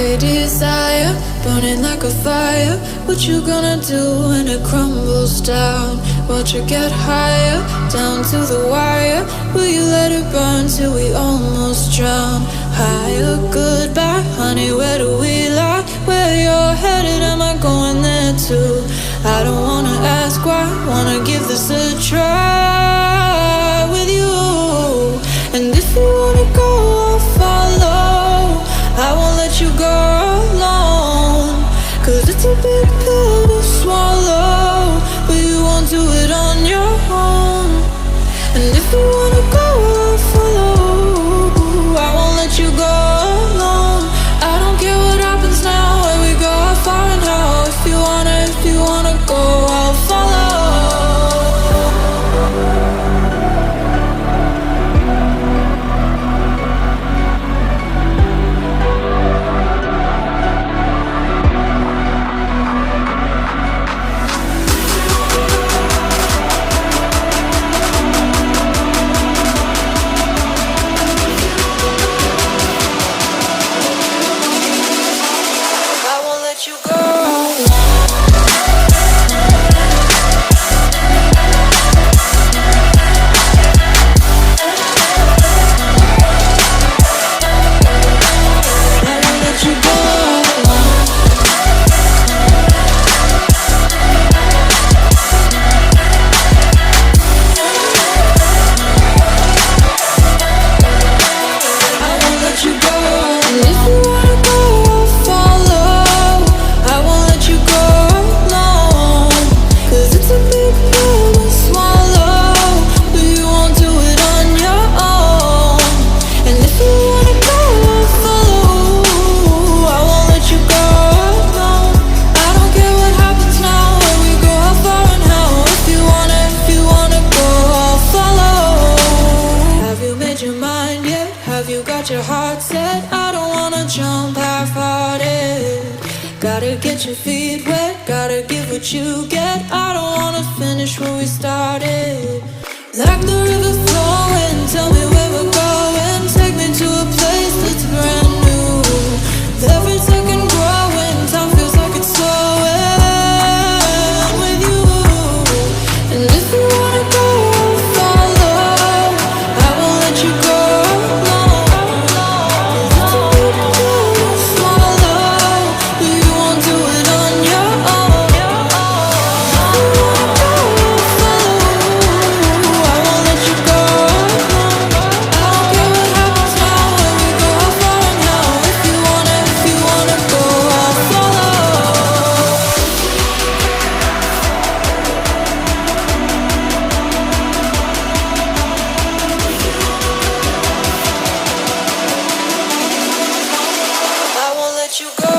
Hey desire, burning like a fire. What you gonna do when it crumbles down? Watch it get higher, down to the wire. Will you let it burn till we almost drown? Higher, goodbye, honey, where do we lie? Where you're headed, am I going there too? I don't wanna ask why, wanna give this a try with you. And if you wanna go, I'll follow. I won't let you go alone, 'cause it's a big pill to swallow, but you won't do it on your own. And if you wanna go, I'll follow. I won't let you go alone. I don't care what happens now, where we go, how far and how. If you wanna go, I'll follow. Get your feet wet, gotta give what you get. I don't wanna finish where we started. Like the river flowing, tell me where we're going. Take me to a place that's brand new. Every second growing, time feels like it's slowing with you. And if you wanna go, I'll follow. I won't let you go alone. It's a big pill to swallow, but you won't do it on your own. If you wanna go, I'll follow. I won't let you go alone. I don't care what happens now, where we go, how far and how. If you wanna go, I'll follow. I won't let you go.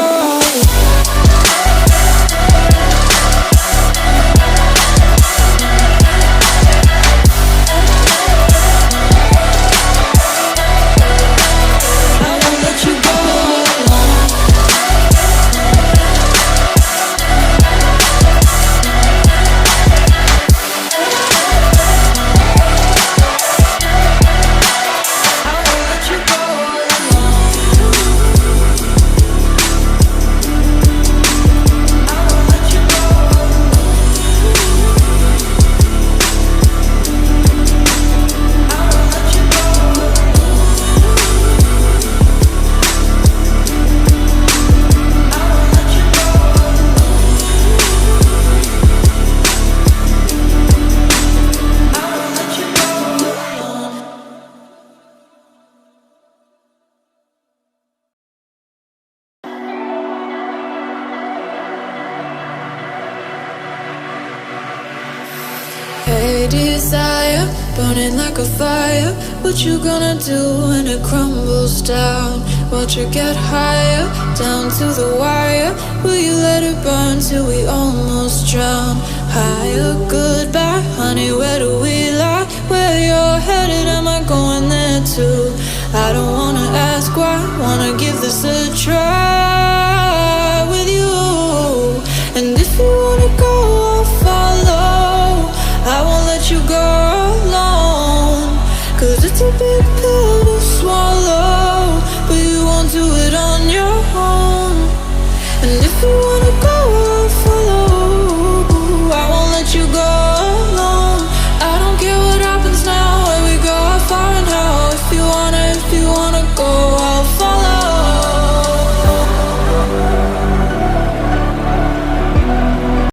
Hey desire, burning like a fire. What you gonna do when it crumbles down? Watch it get higher, down to the wire. Will you let it burn till we almost drown? Higher, goodbye, honey, where do we lie? Where you're headed, am I going there too? I don't wanna ask why, wanna give this a try with you. And if you wanna go, I'll follow. I won't let you go alone, 'cause it's a big pill to swallow, but you won't do it on